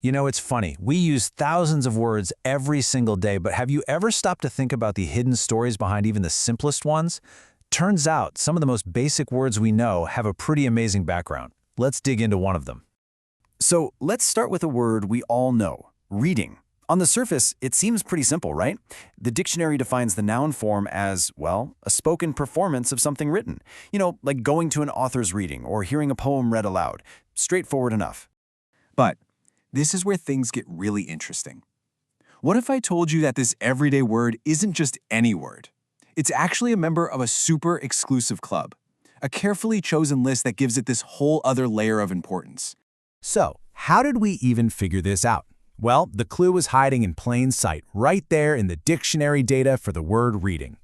You know, it's funny. We use thousands of words every single day, but have you ever stopped to think about the hidden stories behind even the simplest ones? Turns out, some of the most basic words we know have a pretty amazing background. Let's dig into one of them. So let's start with a word we all know, reading. On the surface, it seems pretty simple, right? The dictionary defines the noun form as, well, a spoken performance of something written. You know, like going to an author's reading or hearing a poem read aloud. Straightforward enough. But this is where things get really interesting. What if I told you that this everyday word isn't just any word? It's actually a member of a super exclusive club, a carefully chosen list that gives it this whole other layer of importance. So, how did we even figure this out? Well, the clue was hiding in plain sight, right there in the dictionary data for the word reading.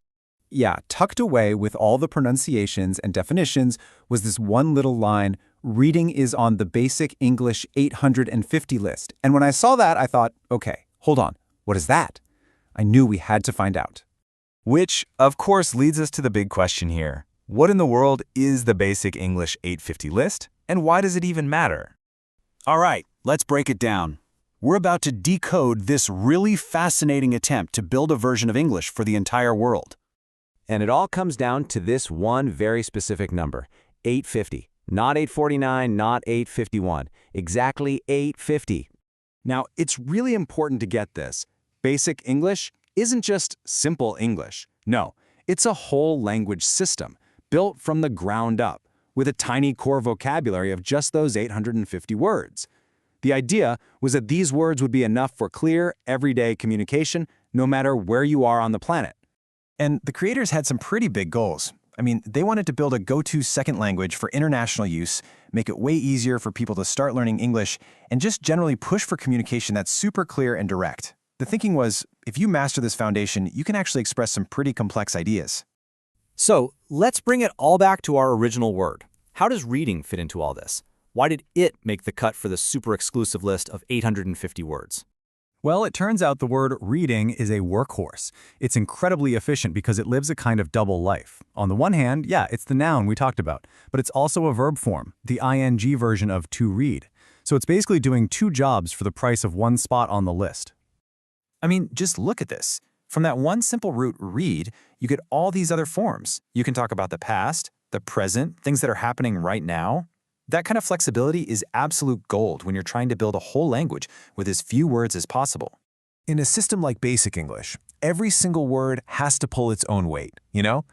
Yeah, tucked away with all the pronunciations and definitions was this one little line, reading is on the Basic English 850 list. And when I saw that, I thought, okay, hold on, what is that? I knew we had to find out. Which, of course, leads us to the big question here. What in the world is the Basic English 850 list, and why does it even matter? All right, let's break it down. We're about to decode this really fascinating attempt to build a version of English for the entire world. And it all comes down to this one very specific number, 850. Not 849, not 851. Exactly 850. Now, it's really important to get this. Basic English isn't just simple English. No, it's a whole language system built from the ground up with a tiny core vocabulary of just those 850 words. The idea was that these words would be enough for clear, everyday communication, no matter where you are on the planet. And the creators had some pretty big goals. I mean, they wanted to build a go-to second language for international use, make it way easier for people to start learning English, and just generally push for communication that's super clear and direct. The thinking was, if you master this foundation, you can actually express some pretty complex ideas. So let's bring it all back to our original word. How does reading fit into all this? Why did it make the cut for the super exclusive list of 850 words? Well, it turns out the word reading is a workhorse. It's incredibly efficient because it lives a kind of double life. On the one hand, yeah, it's the noun we talked about, but it's also a verb form, the ing version of to read. So it's basically doing two jobs for the price of one spot on the list. I mean, just look at this. From that one simple root, read, you get all these other forms. You can talk about the past, the present, things that are happening right now. That kind of flexibility is absolute gold when you're trying to build a whole language with as few words as possible. In a system like Basic English, every single word has to pull its own weight, you know?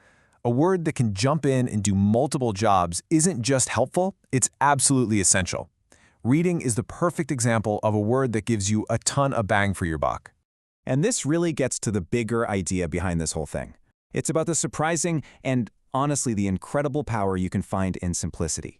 A word that can jump in and do multiple jobs isn't just helpful, it's absolutely essential. Reading is the perfect example of a word that gives you a ton of bang for your buck. And this really gets to the bigger idea behind this whole thing. It's about the surprising and, honestly, the incredible power you can find in simplicity.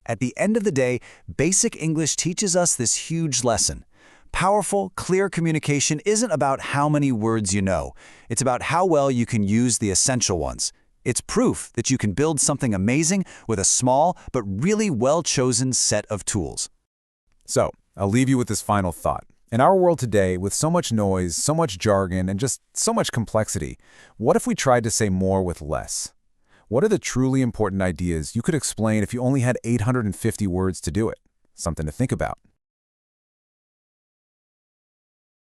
At the end of the day, Basic English teaches us this huge lesson. Powerful, clear communication isn't about how many words you know. It's about how well you can use the essential ones. It's proof that you can build something amazing with a small but really well-chosen set of tools. So, I'll leave you with this final thought. In our world today, with so much noise, so much jargon, and just so much complexity, what if we tried to say more with less? What are the truly important ideas you could explain if you only had 850 words to do it? Something to think about.